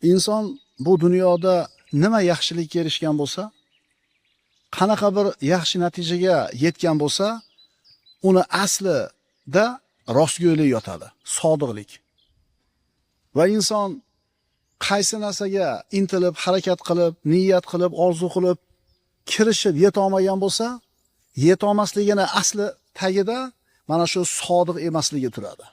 Inson bu dunyoda nima yaxshilikka erishgan bo'lsa, qanaqa bir yaxshi natijaga yetgan bo'lsa, uni aslida rostgo'ylik yotadi, sodiqlik. Va inson qaysi narsaga intilib, harakat qilib, niyat qilib, orzu qilib, kirishib yeta olmagan bo'lsa, yeta olmasligini asli tagida mana shu sodiq emasligi turadi.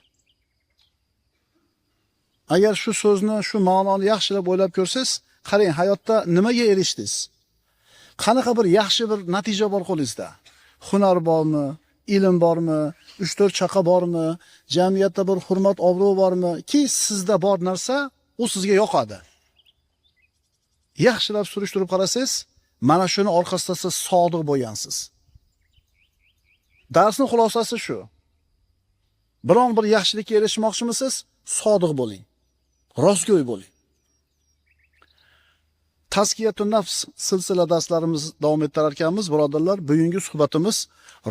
Agar shu so'zni, shu ma'noni yaxshilab o'ylab ko'rsangiz, qarang, hayotda nimaga erishdingiz? Qanaqa bir yaxshi bir natija bor qo'lingizda? Hunar bormi? Ilm bormi? 3-4 chaqa bormi? Jamiyatda bir hurmat, obro' bormi? Ki sizda bor narsa u sizga yoqadi. Yaxshilab surishtirib qarasangiz, mana shuni orqasida siz sodiq bo'lgansiz. Darsning xulosasi shu. Biron bir yaxshilikka erishmoqchimisiz? Sodiq bo'ling. Rostgo'y bo'ling. Tazkiyatun nafs silsila darslarimiz davom ettirar ekanmiz, birodarlar. Bugungi suhbatimiz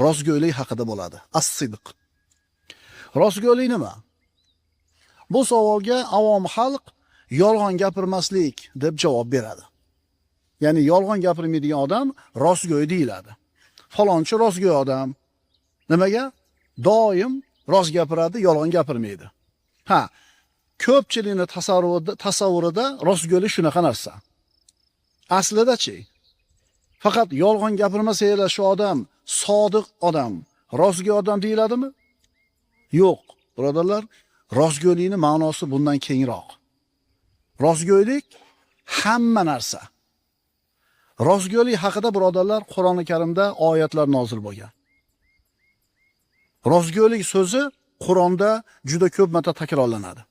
rostgo'ylik haqida bo'ladi. As-sidq. Rostgo'ylik nima? Bu savolga avom xalq yolg'on gapirmaslik deb javob beradi. Ya'ni yolg'on gapirmaydigan odam rostgo'y deyiladi. Falonchi rostgo'y odam. Nimaga? Doim rost gapiradi, yolg'on gapirmaydi. Ha, ko'pchilikning tasavvurida rostgo'ylik shunaqa narsa. Aslida-chi? Faqat yolg'on gapirmasa shu odam sodiq odam, rostgo'y odam deyiladimi? Yo'q, birodarlar, rostgo'ylikning ma'nosi bundan kengroq. Rostgo'ylik hamma narsa. Rostgo'ylik haqida birodarlar Qur'oni Karimda oyatlar nozil bo'lgan. Rostgo'ylik so'zi Qur'onda juda ko'p marta takrorlanadi.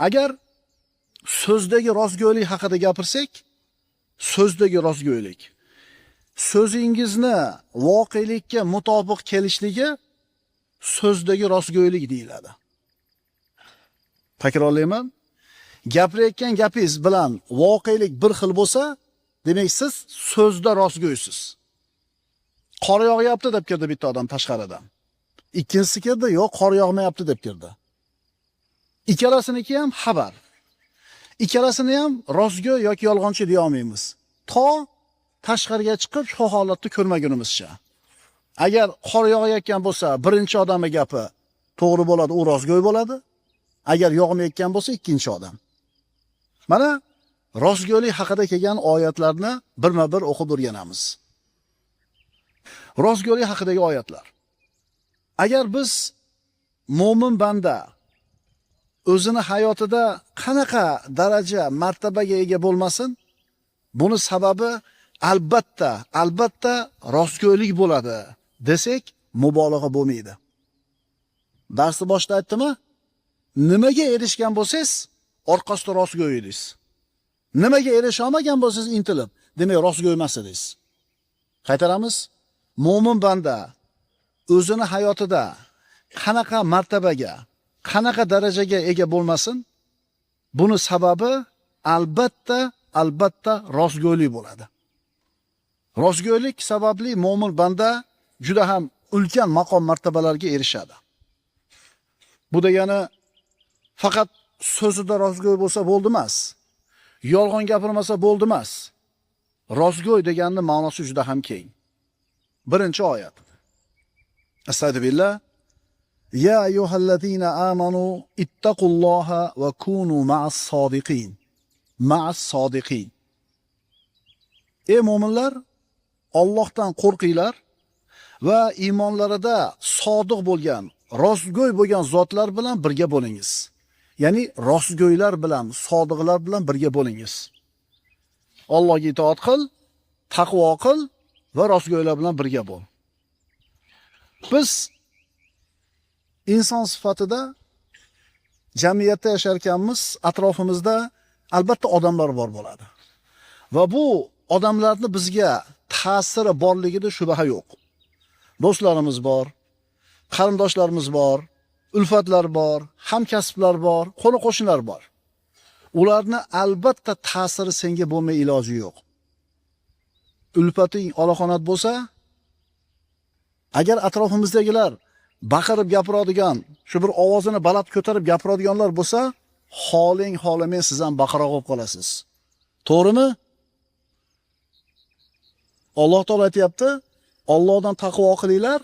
Agar so'zdagi rostgo'ylik haqida gapirsak, so'zdagi rostgo'ylik so'zingizni voqelikka mutobiq kelishligi so'zdagi rostgo'ylik deyiladi. Takrorlayman. Gapirayotgan gapingiz bilan voqelik bir xil bo'lsa, demak siz so'zda rostgo'ysiz. Qor yog'yapti deb kirdi bitta odam tashqaridan. Ikkinchisi kirdi, yo'q, qor yog'mayapti deb kirdi. Ikkalasiniki ham xabar. Ikkalasini ham rostgo'y yoki yolg'onchi deya olmaymiz. To tashqariga chiqib shu holatni ko'rmagunimizcha. Agar qor yog'ayotgan bo'lsa, birinchi odamning gapi to'g'ri bo'ladi, u rostgo'y bo'ladi. Agar yog'mayotgan bo'lsa, ikkinchi odam. Mana rostgo'ylik haqida kelgan oyatlarni birma-bir o'qib o'rganamiz. Rostgo'ylik haqidagi oyatlar. Agar biz mo'min banda o'zini hayotida qanaqa daraja, martabaga ega bo'lmasin, buni sababi albatta rostgo'ylik bo'ladi desak, mubolag'a bo'lmaydi. Darsni boshida aytdimmi? Nimaga erishgan bo'lsangiz, orqasida rostgo'y edingiz. Nimaga erisha olmagan bo'lsangiz intilib, demak rostgo'y emas edingiz. Qaytaramiz. Mo'min banda o'zini hayotida qanaqa martabaga, qanaqa darajaga ega bo'lmasin, buni sababi albatta rostgo'ylik bo'ladi. Rostgo'ylik sababli mo'min banda juda ham ulkan maqom martabalarga erishadi. Bu degani faqat so'zida rostgo'y bo'lsa bo'ldi emas. Yolg'on gapirmasa bo'ldi emas. Rostgo'y deganning ma'nosi juda ham keng. Birinchi oyat. Astagfirullah. Ya ayyuhallazina amanu ittaqulloha va kunu ma'as sodiqin. Ma'as sodiqin. Ey mo'minlar, Allohdan qo'rqinglar va iymonlarida sodiq bo'lgan, rostgo'y bo'lgan zotlar bilan birga bo'lingiz. Ya'ni rostgo'ylar bilan, sodiqlar bilan birga bo'lingiz. Allohga itoat qil, taqvo qil va rostgo'ylar bilan birga bo'l. Biz inson sifatida jamiyatda yashar ekanmiz, atrofimizda albatta odamlar bor bo'ladi. Va bu odamlarni bizga ta'siri borligida shubha yo'q. Do'stlarimiz bor, qarindoshlarimiz bor, ulfatlar bor, hamkasblar bor, qo'ni-qo'shnilar bor. Ularni albatta ta'siri senga bo'lmay iloji yo'q. ulfating olaqonat bo'lsa, agar atrofimizdagilar baqirib gapiradigan, shu bir ovozini baland ko'tarib gapiradiganlar bo'lsa, holing holamay siz ham baqiroq bo'lib qolasiz. To'g'rimi? Alloh taolo aytayapti, Allohdan taqvo qilinglar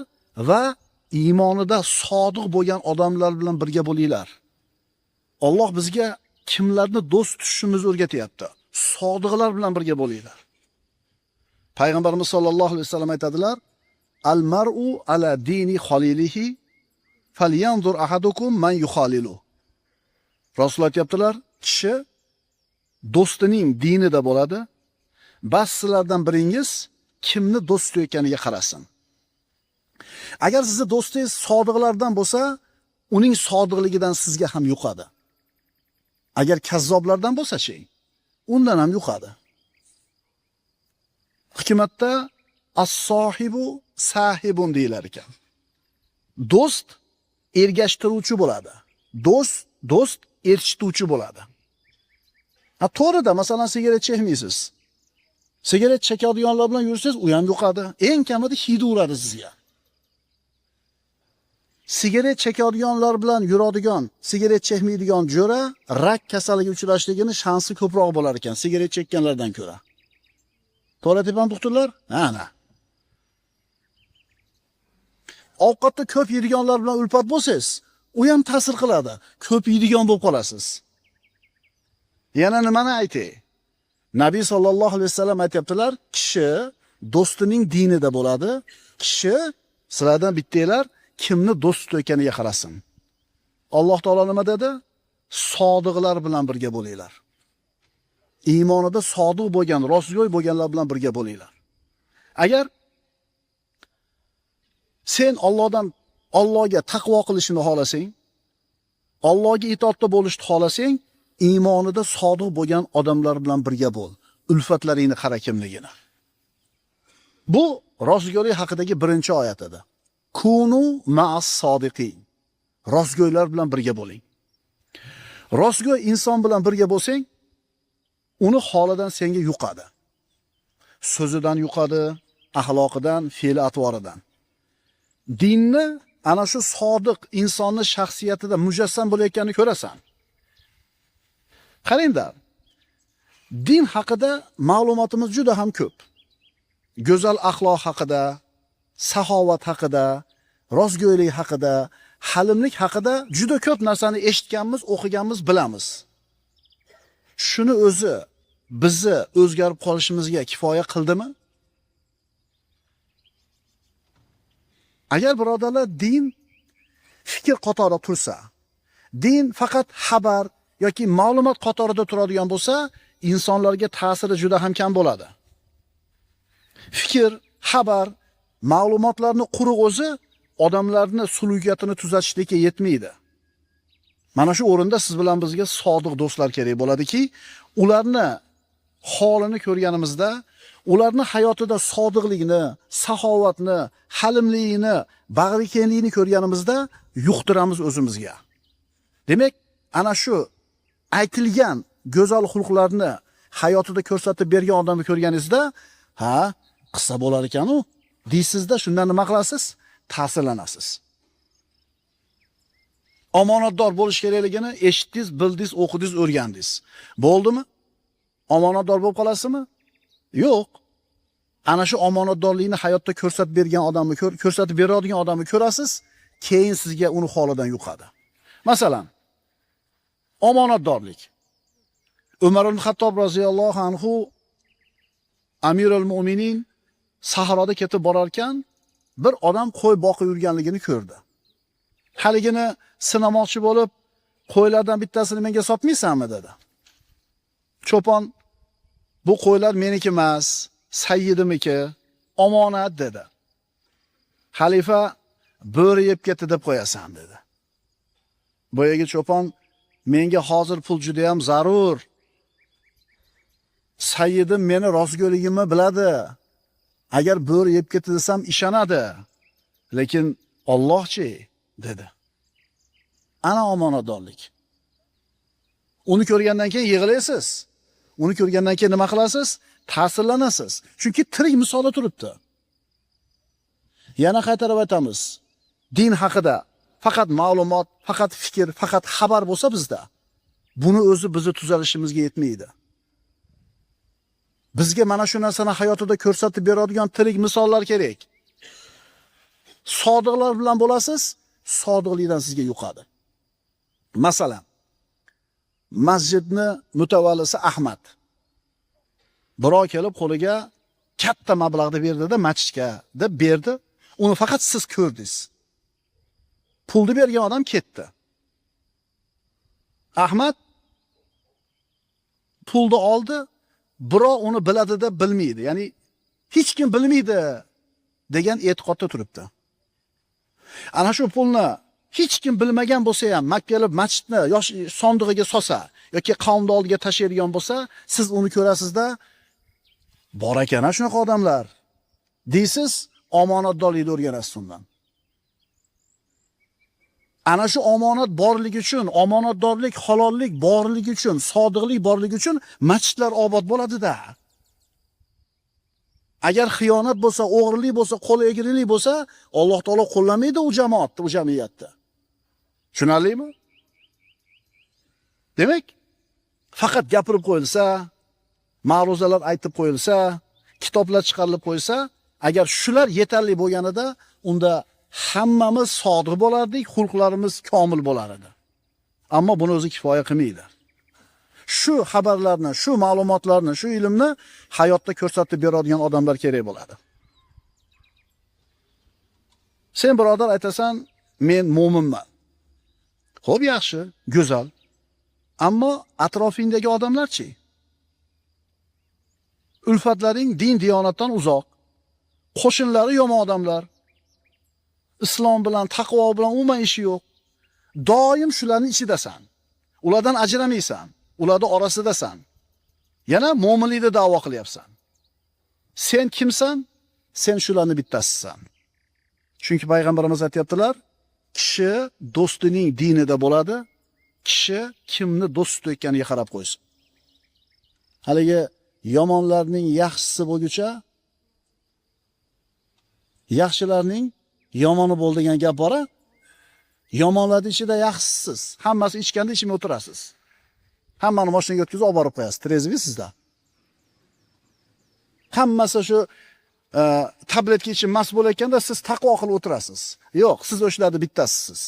va iymonida sodiq bo'lgan odamlar bilan birga bo'linglar. Alloh bizga kimlarni do'st tutishimizni o'rgatyapti. Sodiqlar bilan birga bo'linglar. Payg'ambarimiz sollallohu alayhi vasallam aytadilar: "Al-mar'u ala dini khalilihi falyanzur ahadukum man yukhalilu." Rasululloh aytibdilar, kishi do'stining dinida bo'ladi. Bas sizlardan biringiz kimni do'st tutayotganiga qarasin. Agar sizni do'stingiz sodiqlardan bo'lsa, uning sodiqligidan sizga ham yuqadi. Agar kazzoblardan bo'lsa-chi, undan ham yuqadi. Hikmatda as-sohibu sahibun deyilar ekan. Do'st ergashtiruvchi bo'ladi. Do'st erishtiruvchi bo'ladi. To'g'rida, masalan, sigaret chekmaysiz. Sigaret chekadiganlar bilan yursangiz, u ham yuqadi. Eng kamida hidi uradi sizga. Sigaret chekadiganlar bilan yuradigan, sigaret chekmaydigan jo'ra rak kasaliga uchrashligini shansi ko'proq bo'lar ekan, sigaret chekkanlardan ko'ra. To'g'ri aytibman, doktorlar? Ana. Ovqatda ko'p yeydiganlar bilan ulfat bo'lsangiz, u ham ta'sir qiladi. Ko'p yeydigan bo'lib qolasiz. Yana nimani aytay? Nabiy sallallohu alayhi vasallam aytibdilar, kishi do'stining dinida bo'ladi. Kishi sizlardan bittanglar kimni do'st tutayotganiga qarasin. Alloh taolo nima dedi? Sodiqlar bilan birga bo'linglar. Iymonida sodiq bo'lgan, rostgo'y bo'lganlar bilan birga bo'linglar. Agar sen Allohga taqvo qilishni xohlasang, Allohga itoatda bo'lishni xohlasang, iymonida sodiq bo'lgan odamlar bilan birga bo'l. Ulfatlaringni qara kimligini. Bu rostgo'ylik haqidagi birinchi oyat edi. Kunu ma'as sodiqin. Rostgo'ylar bilan birga bo'ling. Rostgo'y inson bilan birga bo'lsang, uni holidan senga yuqadi. So'zidan yuqadi, axloqidan, fe'l-atvoridan. Dinni ana shu sodiq insonning shaxsiyatida mujassam bo'layotganini ko'rasan. Qaranglar. Din haqida ma'lumotimiz juda ham ko'p. Go'zal axloq haqida, saxovat haqida, rostgo'ylik haqida, halimlik haqida juda ko'p narsani eshitganmiz, o'qiganmiz, bilamiz. Shuni o'zi bizni o'zgarib qolishimizga kifoya qildimi? Agar birodarlar din fikr qatorida tursa, din faqat xabar yoki ma'lumot qatorida turadigan bo'lsa, insonlarga ta'siri juda ham kam bo'ladi. Fikr, xabar, ma'lumotlarni quruq o'zi odamlarni sulukiyatini tuzatishlikka yetmaydi. Mana shu o'rinda siz bilan bizga sodiq do'stlar kerak bo'ladiki, ularni holini ko'rganimizda, ularni hayotida sodiqlikni, saxovatni, halimligini, bag'rikenlikni ko'rganimizda yuqtiramiz o'zimizga. Demak, ana shu aytilgan go'zal xulqlarni hayotida ko'rsatib bergan odamni ko'rganingizda, ha, qissa bo'lar ekan u, deysizda, shundan nima qilasiz? Ta'sirlanasiz. Omonatdor bo'lish kerakligini eshitdingiz, bildingiz, o'qidingiz, o'rgandingiz. Bo'ldimi? Omonatdor bo'lib qolasizmi? Yo'q. Ana shu omonatdorlikni hayotda ko'rsatib bergan odamni, ko'rsatib beradigan odamni ko'rasiz, keyin sizga uni holidan yuqadi. Masalan, omonatdorlik. Umar ibn Xattob roziyallohu anhu Amirul Mu'minin sahroda ketib borarkan, bir odam qo'y boqib yurganligini ko'rdi. Haligini sinamoqchi bo'lib, qo'ylardan bittasini menga sotmaysanmi dedi. Cho'pon, bu qo'ylar meniki emas, sayyidimiki, omonat dedi. Xalifa, bo'ri yeb ketdi deb qo'yasan dedi. Boyagi cho'pon, menga hozir pul juda ham zarur. Sayyidim meni rostgo'ligimni biladi. Agar bo'ri yeb ketdi desam ishonadi. Lekin Allohchi dedi. Ana omonatdorlik. Uni ko'rgandan keyin yig'laysiz. Uni ko'rgandan keyin nima qilasiz? ta'sirlanasiz. Chunki tirik misoli turibdi. Yana qaytarib aytamiz. Din haqida faqat ma'lumot, faqat fikr, faqat xabar bo'lsa bizda, buni o'zi bizni tuzalishimizga yetmaydi. Bizga mana shu narsani hayotida ko'rsatib beradigan tirik misollar kerak. Sodiqlar bilan bo'lasiz, sodiqlikdan sizga yuqadi. Masalan, masjidni mutavallisi Ahmad birov kelib qo'liga katta mablag'da berdi-da, masjidga deb berdi. Uni faqat siz ko'rdingiz. Pulni bergan odam ketdi. Ahmad pulni oldi, birov uni biladi deb bilmaydi. Ya'ni hech kim bilmaydi degan e'tiqodda turibdi. Ana shu pulni hech kim bilmagan bo'lsa ham Makkalib masjidni yosh sondig'iga solsa yoki qavmni oldiga tashlaydigan bo'lsa, siz uni ko'rasizda, bor ekan shunaqa odamlar deysiz, omonatdorlikni o'rganasiz undan. Ana shu omonat borligi uchun, omonatdorlik, halollik borligi uchun, sodiqlik borligi uchun masjidlar obod bo'ladi-da. Agar xiyonat bo'lsa, o'g'rilik bo'lsa, qo'l egrilik bo'lsa, Alloh taolo qo'llamaydi u jamoatni, u jamiyatni. Tushunarlimi? Demak, faqat gapirib qo'yilsa, ma'ruzalar aytib qo'yilsa, kitoblar chiqarilib qo'yilsa, agar shular yetarli bo'lganida, unda hammamiz sodiq bo'lardik, xulqlarimiz komil bo'lar edi. Ammo buni o'zi kifoya qilmaydi. Shu xabarlarni, shu ma'lumotlarni, shu ilmni hayotda ko'rsatib beradigan odamlar kerak bo'ladi. Sen birodar aytasan, men mo'minman. Xo'p, yaxshi, go'zal. Ammo atrofingdagi odamlarchi? Ulfatlaring din diyonatdan uzoq. Qo'shnilari yomon odamlar. Islom bilan, taqvo bilan umuman ishi yo'q. Doim shularning ichidasan. Ulardan ajramaysan. Ularning orasidasan. Yana mo'minlikni da'vo qilyapsan. Sen kimsan? Sen shularning bittasisan. Chunki payg'ambarimiz aytibdilar, kishi do'stining dinida bo'ladi, kishi kimni do'st tutayotganiga qarab qo'ysin. Haligi yomonlarning yaxshisi bo'lguncha yaxshilarning yomoni bo'l degan gap bor-a? Yomonlarning ichida yaxshisiz. Hammasi ichganda ichmay o'tirasiz. Hammani mashinaga o'tkazib olib borib qo'yasiz. Trezvi sizda. Hammasi shu tabletga ichib mast bo'layotganda siz taqvo qilib o'tirasiz. Yo'q, siz o'shalarning bittasisiz.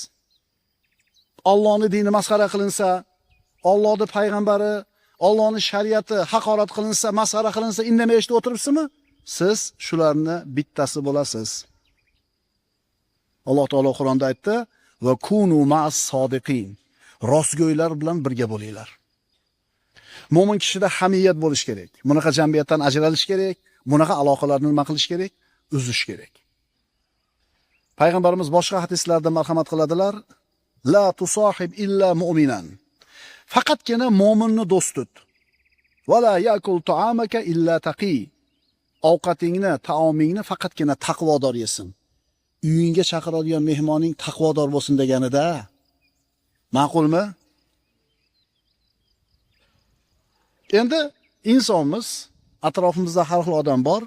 Allohning dini masxara qilinsa, Allohning payg'ambari, Allohning shariati haqorat qilinsa, masxara qilinsa, indamay eshitib o'tiribsizmi? Siz shularni bittasi bo'lasiz. Alloh taolo Qur'onda aytdi: "Va kunu ma'as sodiqin." Rostgo'ylar bilan birga bo'linglar. Mo'min kishida hamiyat bo'lish kerak. Bunaqa jamiyatdan ajralish kerak, bunaqa aloqalarni nima qilish kerak? Uzish kerak. Payg'ambarimiz boshqa hadislarda marhamat qiladilar: "La tusahib illa mu'minan." Faqatgina mo'minni do'st tut. "Va la yakul ta'amaka illa taqi." Ovqatingni, taomingni faqatgina taqvodor yesin. Uyingga chaqiradigan mehmoning taqvodor bo'lsin deganida. Ma'qulmi? Endi insonmiz, atrofimizda har xil odam bor.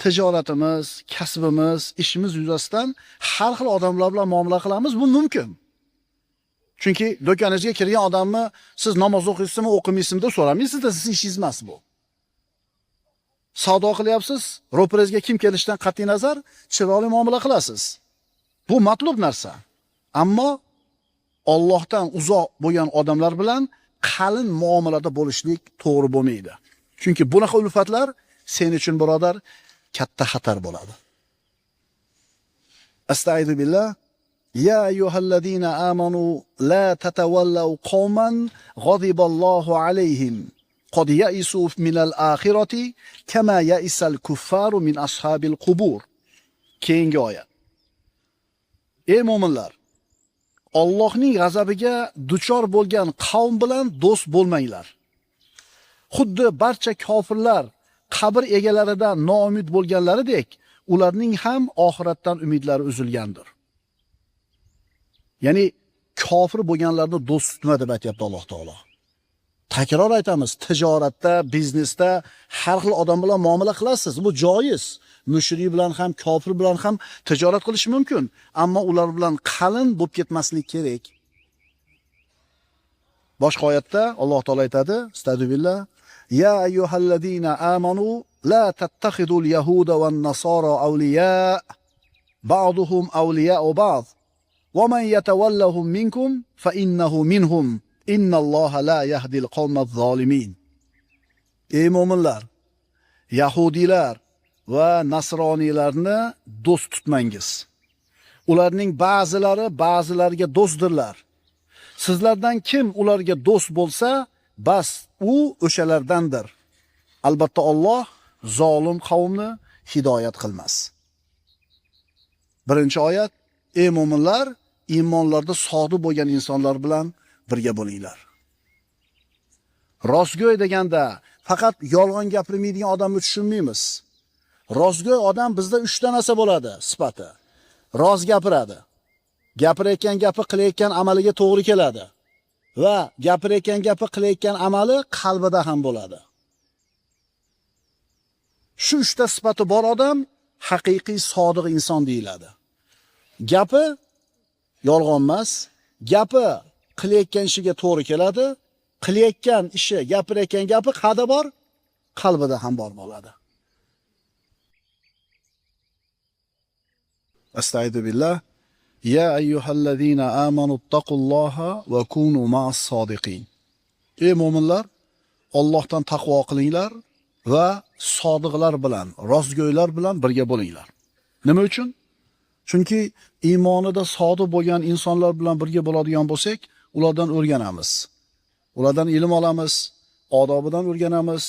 Tijoratimiz, kasbimiz, ishimiz yuzasidan har xil odamlar bilan muomala qilamiz, bu mumkin. Chunki do'koningizga kirgan odamni siz namoz o'qiysizmi, o'qimaysizmi deb so'ramaysiz-da, siz ishingiz emas bu. Savdo qilyapsiz, ro'paringizga kim kelishidan qat'iy nazar chiroyli muomala qilasiz. Bu matlub narsa. Ammo Allohdan uzoq bo'lgan odamlar bilan qalin muomalada bo'lishlik to'g'ri bo'lmaydi. Chunki bunaqa ulfatlar sen uchun birodar katta xatar bo'ladi. Astag'firu billah. Ya ayyuhallazina amanu la tatawallaw qauman ghadiballohu alayhim qad ya'isu minal akhirati kama ya'isal kuffaru min ashabil qubur. Keyingi oyat. Ey mu'minlar, Allohning g'azabiga duchor bo'lgan qavm bilan do'st bo'lmanglar. Xuddi barcha kofirlar qabr egalaridan noumid bo'lganlaridek, ularning ham oxiratdan umidlari uzilgandir. Ya'ni kofir bo'lganlarni do'st tutma deb aytayapti Alloh taolo. Takror aytamiz, tijoratda, biznesda har xil odam bilan muomala qilasiz. Bu joiz. Mushrik bilan ham, kofir bilan ham tijorat qilish mumkin, ammo ular bilan qalin bo'lib ketmaslik kerak. Boshqa oyatda Alloh taolo aytadi, Astagfirullah, ya ayyuhallazina amanu la tattakhidul yahuda wan nasara awliya ba'duhum awliya'u ba'd wa man yatawallahum minkum fa innahu minhum innalloha la yahdil qawmaz zolimin. Ey mu'minlar, yahudiylar va nasroniylarni do'st tutmangiz. Ularning ba'zilari ba'zilariga do'stdirlar. Sizlardan kim ularga do'st bo'lsa, bas u o'shalardandir. Albatta Alloh zolim qavmni hidoyat qilmas. Birinchi oyat: ey mu'minlar, iymonlarda sodiq bo'lgan insonlar bilan birga bo'linglar. Rostgo'y deganda faqat yolg'on gapirmaydigan odamni tushunmaymiz. Rostgo'y odam bizda 3 ta narsa bo'ladi sifati. Rost gapiradi. Gapirayotgan gapi qilayotgan amaliga to'g'ri keladi va gapirayotgan gapi qilayotgan amali qalbida ham bo'ladi. Shu 3 ta sifati bor odam haqiqiy sodiq inson deyiladi. Gapi yolg'on emas, gapi qilayotgan ishiga to'g'ri keladi, qilayotgan ishi, gapirayotgan gapi qayerda bor? Qalbida ham bor bo'ladi. Astagfirullah. Ya ayyuhallazina amanu taqulloha va kunu ma'as sodiqin. Ey mu'minlar, Allohdan taqvo qilinglar va sodiqlar bilan, rostgo'ylar bilan birga bo'linglar. Nima uchun? Chunki iymonida sodiq bo'lgan insonlar bilan birga bo'ladigan bo'lsak, ulardan o'rganamiz. Ulardan ilm olamiz, odobidan o'rganamiz,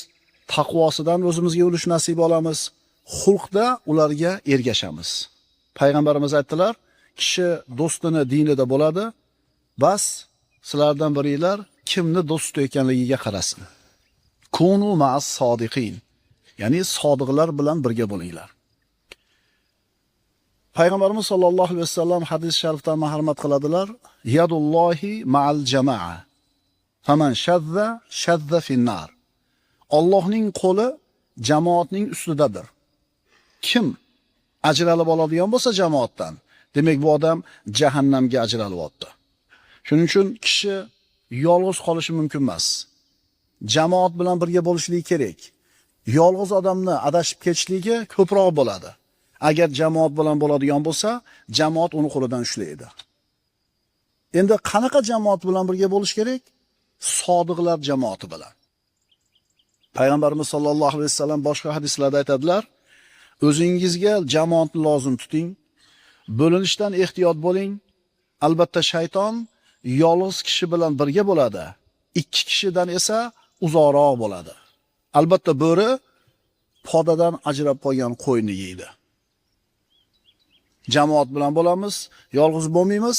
taqvosidan o'zimizga ulush nasib olamiz, xulqda ularga ergashamiz. Payg'ambarimiz aytdilar, kishi do'stini dinida bo'ladi, bas sizlardan biringlar kimni do'st tutayotganligiga qarasin. Kunu ma'as sodiqin. Ya'ni sodiqlar bilan birga bo'linglar. Payg'ambarimiz sollallohu alayhi vasallam hadis sharifdan mahramat qiladilar, yadullohi ma'al jamaa. Faman shadza finnar. Allohning qo'li jamoatning ustidadir. Kim ajralib oladigan bo'lsa jamoatdan, demak bu odam jahannamga ajralib o'tdi. Shuning uchun kishi yolg'iz qolishi mumkin emas. Jamoat bilan birga bo'lishligi kerak. Yolg'iz odamni adashib ketishligi ko'proq bo'ladi. Agar jamoat bilan bo'ladigan bo'lsa, jamoat uni qo'lidan ushlaydi. Endi qanaqa jamoat bilan birga bo'lish kerak? Sodiqlar jamoati bilan. Payg'ambarimiz sollallohu alayhi vasallam boshqa hadislarda aytadilar, o'zingizga jamoatni lozim tuting, bo'linishdan ehtiyot bo'ling. Albatta shayton yolg'iz kishi bilan birga bo'ladi, 2 kishidan esa uzoqroq bo'ladi. Albatta bo'ri podadan ajrab qolgan qo'yni yeydi. Jamoat bilan bo'lamiz, yolg'iz bo'lmaymiz.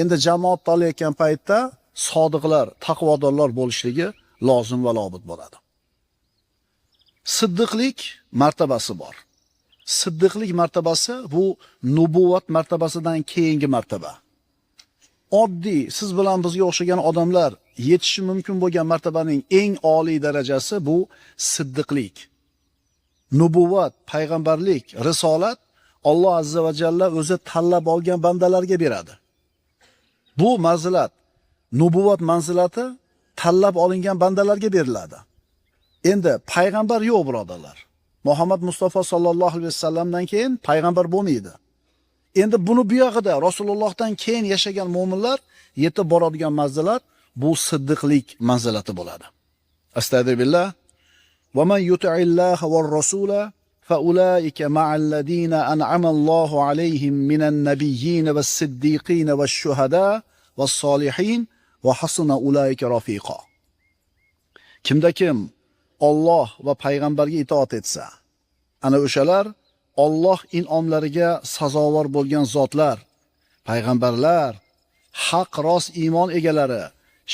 Endi jamoat tanlayotgan paytda sodiqlar, taqvodorlar bo'lishligi lozim va lobit bo'ladi. Siddiqlik martabasi bor. Siddiqlik martabasi bu nubuvat martabasidan keyingi martaba. Oddiy siz bilan bizga o'xshagan odamlar yetishi mumkin bo'lgan martabaning eng oliy darajasi bu siddiqlik. Nubuvat, payg'ambarlik, risolat Alloh azza va jalla o'zi tanlab olgan bandalarga beradi. Bu manzilat, nubuvat manzilati tanlab olingan bandalarga beriladi. Endi payg'ambar yo'q, birodarlar. Muhammad Mustafa sallallohu alayhi vasallamdan keyin payg'ambar bo'lmaydi. Endi buni bu yog'ida Rasulullohdan keyin yashagan mu'minlar yetib boradigan manzilat bu siddiqlik manzilati bo'ladi. Astagfirullah. Va man yuti'illaha var rasula fa ulaika ma'al ladina an'ama Allohu alayhim minan nabiyyin was siddiqin wash shuhada was solihin va hasuna ulaika rafiqa. Kimda kim Alloh va payg'ambarga itoat etsa, ana o'shalar Alloh in'omlariga sazovor bo'lgan zotlar, payg'ambarlar, haq rost iymon egalari,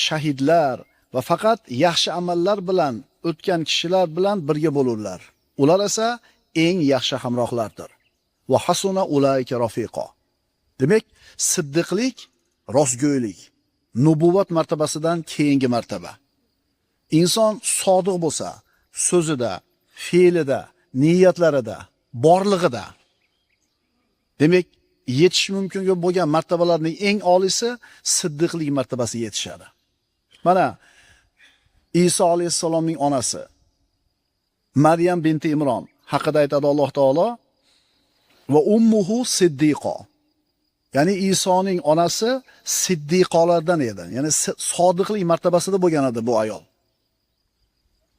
shahidlar va faqat yaxshi amallar bilan o'tgan kishilar bilan birga bo'lurlar. Ular esa eng yaxshi hamrohlardir. Va hasuna ulaika rafiqa. Demak, siddiqlik, rostgo'ylik, nubuvat martabasidan keyingi martaba. inson sodiq bo'lsa, so'zida, fe'lida, niyatlarida, borlig'ida, demak, yetish mumkin bo'lgan martabalarning eng oliysi siddiqlik martabasiga yetishadi. Mana Iso alayhissalomning onasi Maryam binti Imron haqida aytadi Alloh taolo va ummuhu siddiqo. Ya'ni Isoning onasi siddiqolardan edi. Ya'ni sodiqlik martabasida bo'lgan edi bu ayol.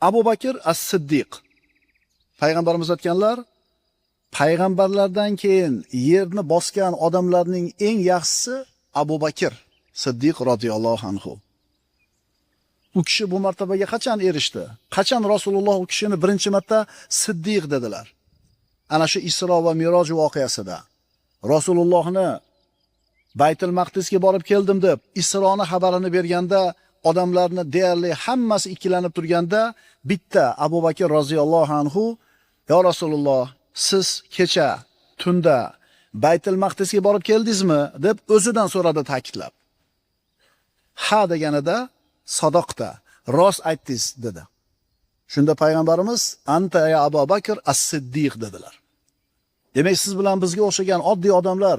Abu Bakr as-Siddiq. Payg'ambarimiz aytganlar, payg'ambarlardan keyin yerni bosgan odamlarning eng yaxshisi Abu Bakr Siddiq radhiyallohu anhu. U kishi bu martabaga qachon erishdi? Qachon Rasululloh u kishini birinchi marta Siddiq dedilar? Ana shu Isro va Miroj voqeasida. Rasulullohni Baytul Maqdisga borib keldim deb Isroning xabarini berganda, odamlarni deyarli hammasi ikkilanib turganda, bitta Abu Bakr roziyallohu anhu, "Ya Rasululloh, siz kecha tunda Baytul Maqdisga borib keldingizmi?" deb o'zidan so'radi ta'kidlab. Ha deganida, "Sadoqta, rost aytdingiz" dedi. Shunda payg'ambarimiz "Anta ya Abu Bakr as-Siddiq" dedilar. Demak, siz bilan bizga o'xshagan oddiy odamlar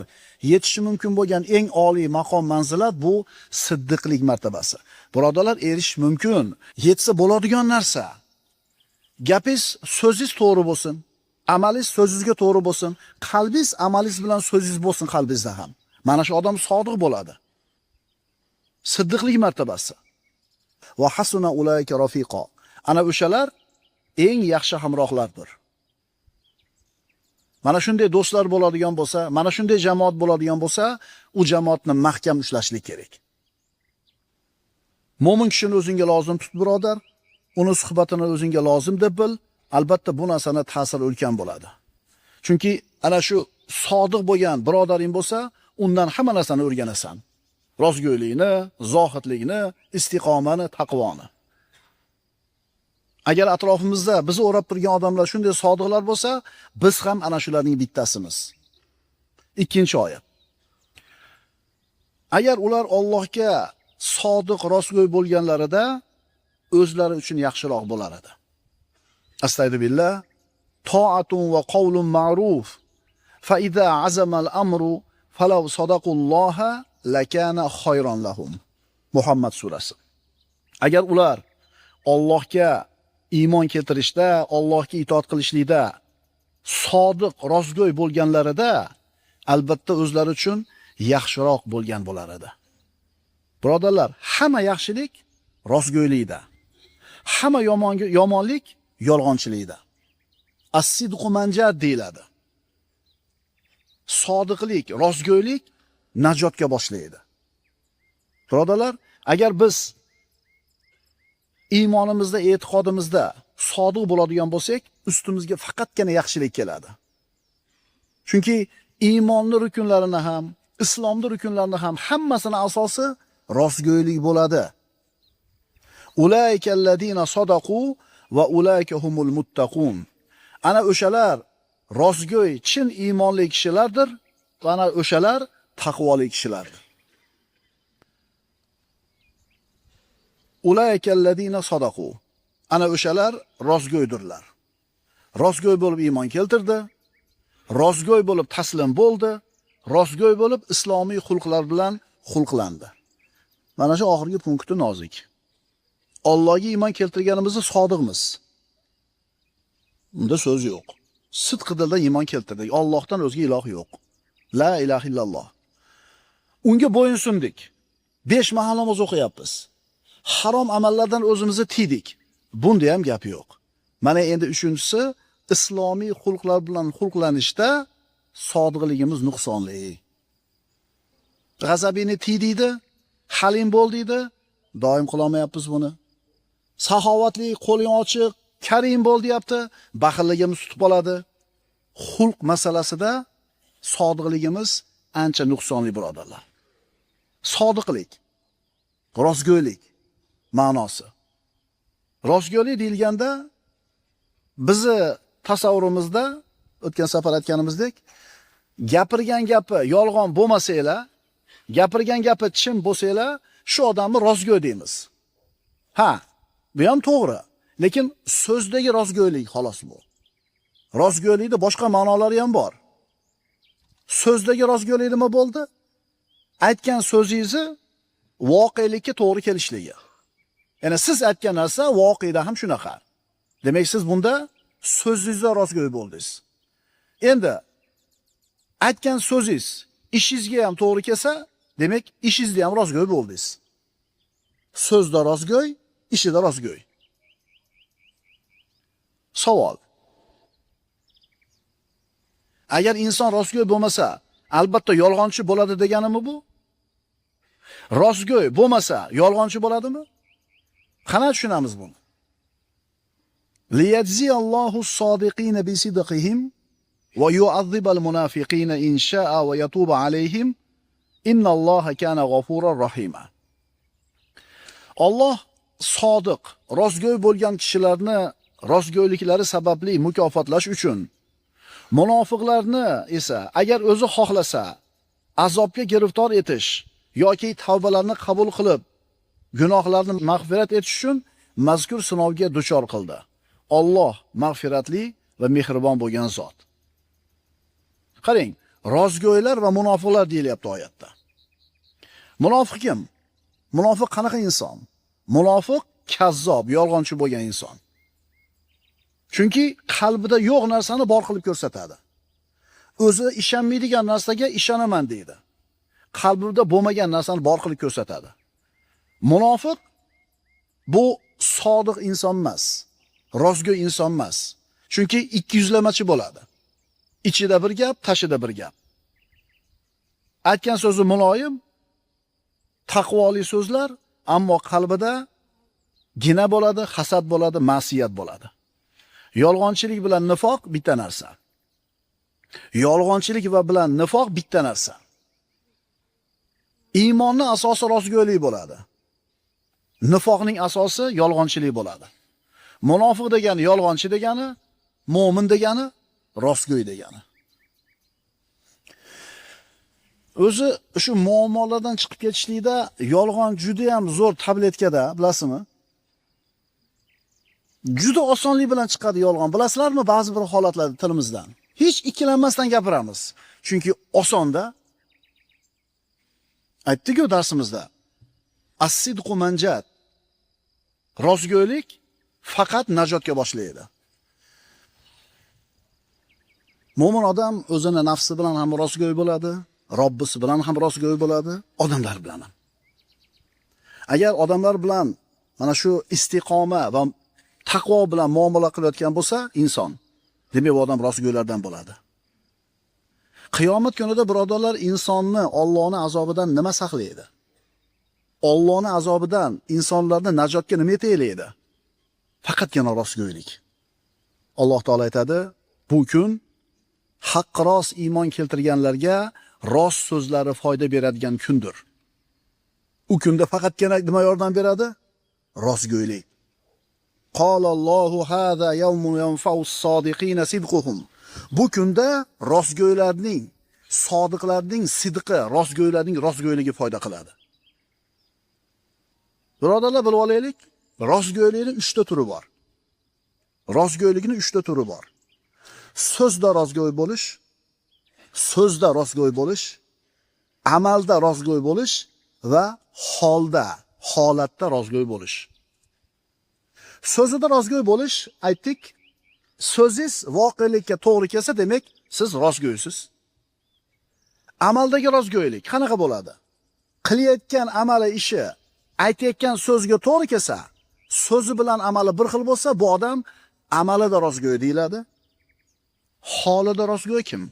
yetishi mumkin bo'lgan eng oliy maqom manzilat bu siddiqlik martabasi. Birodalar, erishish mumkin. Yetsa bo'ladigan narsa. Gapingiz, so'zingiz to'g'ri bo'lsin, amalingiz so'zingizga to'g'ri bo'lsin, qalbingiz amalingiz bilan so'zingiz bo'lsin qalbingizda ham. Mana shu odam sodiq bo'ladi. Siddiqlik martabasi. Va hasuna ulayka rafiqo. Ana o'shalar eng yaxshi hamrohlardir. Mana shunday do'stlar bo'ladigan bo'lsa, mana shunday jamoat bo'ladigan bo'lsa, u jamoatni mahkam ushlashlik kerak. Mo'min kishini o'zingga lozim tut, birodar. Uni suhbatini o'zingga lozim deb bil. Albatta bu narsani ta'siri ulkan bo'ladi. Chunki ana shu sodiq bo'lgan birodaring bo'lsa, undan hamma narsani o'rganasan. Rostgo'ylikni, zohidlikni, istiqomani, taqvoni. Agar atrofimizda bizni o'rab turgan odamlar shunday sodiqlar bo'lsa, biz ham ana shularning bittasimiz. Ikkinchi oyat. Agar ular Allohga sodiq, rostgo'y bo'lganlarida o'zlari uchun yaxshiroq bo'lar edi. Astagfirullah. Ta'atun va qawlun ma'ruf. Fa idza azama al-amru falaw sadaqulloha lakana khayran lahum. Muhammad surasi. Agar ular Allohga iymon keltirishda, Allohga itoat qilishlikda sodiq, rostgo'y bo'lganlarida albatta o'zlari uchun yaxshiroq bo'lgan bo'lar edi. Birodarlar, hamma yaxshilik rostgo'ylikda. Hamma yomonlik yolg'onchilikda. As-sidqu manjat deyiladi. Sodiqlik, rostgo'ylik najotga boshlaydi. Birodarlar, agar biz iymonimizda, e'tiqodimizda sodiq bo'ladigan bo'lsak, ustimizga faqatgina yaxshilik keladi. Chunki iymonning rukunlarini ham, islomning rukunlarini ham hammasini asosi rostgo'ylik bo'ladi. Ulaykallazina sadaqu va ulayka humul muttaqun. Ana o'shalar rostgo'y, chin iymonli kishilardir va ana o'shalar taqvoli kishilardir. Ulaykallazina sadaqu. Ana o'shalar rostgo'ydirlar. Rostgo'y bo'lib iymon keltirdi, rostgo'y bo'lib taslim bo'ldi, rostgo'y bo'lib islomiy xulqlar bilan xulqlandi. Mana shu oxirgi punkti nozik. Allohga iymon keltirganimizda sodiqmiz. Unda so'z yo'q. Sidq dilda iymon keltirdik. Allohdan o'zga iloh yo'q. La ilaha illalloh. Unga bo'yinsundik. 5 mahal namoz o'qiyapmiz. Harom amallardan o'zimizni tiydik. Bunda ham gap yo'q. Mana endi uchinchisi, islomiy xulqlar bilan xulqlanishda sodiqligimiz nuqsonli. G'azabini tiydiydi, halim bo'ldiydi, doim qilolmayapmiz buni. Saxovatli, qo'ling ochiq, karim bo'l deyapti, baxilligimiz tutib oladi. Xulq masalasida sodiqligimiz ancha nuqsonli, birodarlar. Sodiqlik, rostgo'ylik ma'nosi. Rostgo'ylik deyilganda bizi tasavvurimizda o'tgan safar aytganimizdek, gapirgan gapi yolg'on bo'lmasa-la, gapirgan gapi chin bo'lsa-la, shu odamni rostgo'y deymiz. Ha, Bu ham to'g'ri. Lekin so'zdagi rostgo'ylik xolos bu. Rostgo'ylikda boshqa ma'nolari ham bor. So'zdagi rostgo'ylik nima bo'ldi? Aytgan so'zingizni voqelikka to'g'ri kelishligi. Ya'ni siz aytgan narsa voqeda ham shunaqa. Demak, siz bunda so'zingizda rostgo'y bo'ldingiz. Endi aytgan so'zingiz ishingizga ham to'g'ri kelsa, demak, ishingizda ham rostgo'y bo'ldingiz. So'zda rostgo'y, ishida rostgo'y. Savol. Agar inson rostgo'y bo'lmasa, albatta yolg'onchi bo'ladi deganimi bu? Rostgo'y bo'lmasa, yolg'onchi bo'ladimi? Qana tushunamiz buni? Liyajziyallohu as-sodiqina bi sidqihim va yu'adhibal munafiqina in sha'a va yatuba alayhim innalloha kana g'afurur rahima. Alloh sodiq, rostgo'y bo'lgan kishilarni rostgo'yliklari sababli mukofotlash uchun, munofiqlarni esa agar o'zi xohlasa azobga giriftor etish yoki tavbalarni qabul qilib gunohlarni mag'firat etish uchun mazkur sinovga duchor qildi. Alloh mag'firatli va mehribon bo'lgan zot. Qarang, rostgo'ylar va munofiqlar deyilyapti oyatda. Munofiq kim? Munofiq qanaqa inson? Munofiq kazzob, yolg'onchi bo'lgan inson. Chunki qalbida yo'q narsani bor qilib ko'rsatadi. O'zi ishonmaydigan narsaga ishonaman deydi. Qalbida bo'lmagan narsani bor qilib ko'rsatadi. Munofiq bu sodiq inson emas, rostgo'y inson emas. Chunki ikki yuzlamachi bo'ladi. Ichida bir gap, tashida bir gap. Aytgan so'zi muloyim, taqvoli so'zlar, ammo qalbida gina bo'ladi, hasad bo'ladi, ma'siyat bo'ladi. Yolg'onchilik bilan nifoq bitta narsa. Yolg'onchilik va bilan nifoq bitta narsa. Iymonning asosi rostgo'ylik bo'ladi. Nifoqning asosi yolg'onchilik bo'ladi. Munofiq degani yolg'onchi degani, mo'min degani rostgo'y degani. O'zi shu muammolardan chiqib ketishlikda yolg'on juda ham zo'r tabletkada, bilasizmi? Juda osonlik bilan chiqadi yolg'on. Bilasizlarmi, ba'zi bir holatlarda tilimizdan. Hech ikkilanmasdan gapiramiz. Chunki osonda. Aytdik-ku darsimizda. As-sidqu manjat. Rostgo'ylik faqat najotga boshlaydi. Mo'min odam o'zini nafsi bilan ham rostgo'y bo'ladi, Robbisi bilan ham rostgo'y bo'ladi, odamlar bilan ham. Agar odamlar bilan mana shu istiqoma va taqvo bilan muomala qilayotgan bo'lsa inson, demak bu odam rostgo'ylardan bo'ladi. Qiyomat kunida birodarlar, insonni Allohning azobidan nima saqlaydi? Allohning azobidan insonlarni najotga nima yetaklaydi? Faqatgina rostgo'ylik. Alloh taolo aytadi, bu kun haq rost iymon keltirganlarga rost so'zlari foyda beradigan kundir. U kunda faqatgina nima yordam beradi? Rostgo'ylik. Qalallohu hada yawmun yanfa'us sodiqina sidquhum. Bu kunda rostgo'ylarning, sodiqlarning sidqi, rostgo'ylarning rostgo'yligi foyda qiladi. Birodarlar, bilib olaylik, rostgo'ylikning 3 ta turi bor. Rostgo'ylikning 3 ta turi bor. So'zda rostgo'y bo'lish, so'zda rostgo'y bo'lish, amalda rostgo'y bo'lish va holatda rostgo'y bo'lish. So'zida rostgo'y bo'lish, aytdik, so'zingiz voqelikka to'g'ri kelsa, demak, siz rostgo'ysiz. Amaldagi rostgo'ylik qanaqa bo'ladi? Qilayotgan amali ishi aytayotgan so'zga to'g'ri kelsa, so'zi bilan amali bir xil bo'lsa, bu odam amalida rostgo'y deyiladi. Holida rostgo'y kim?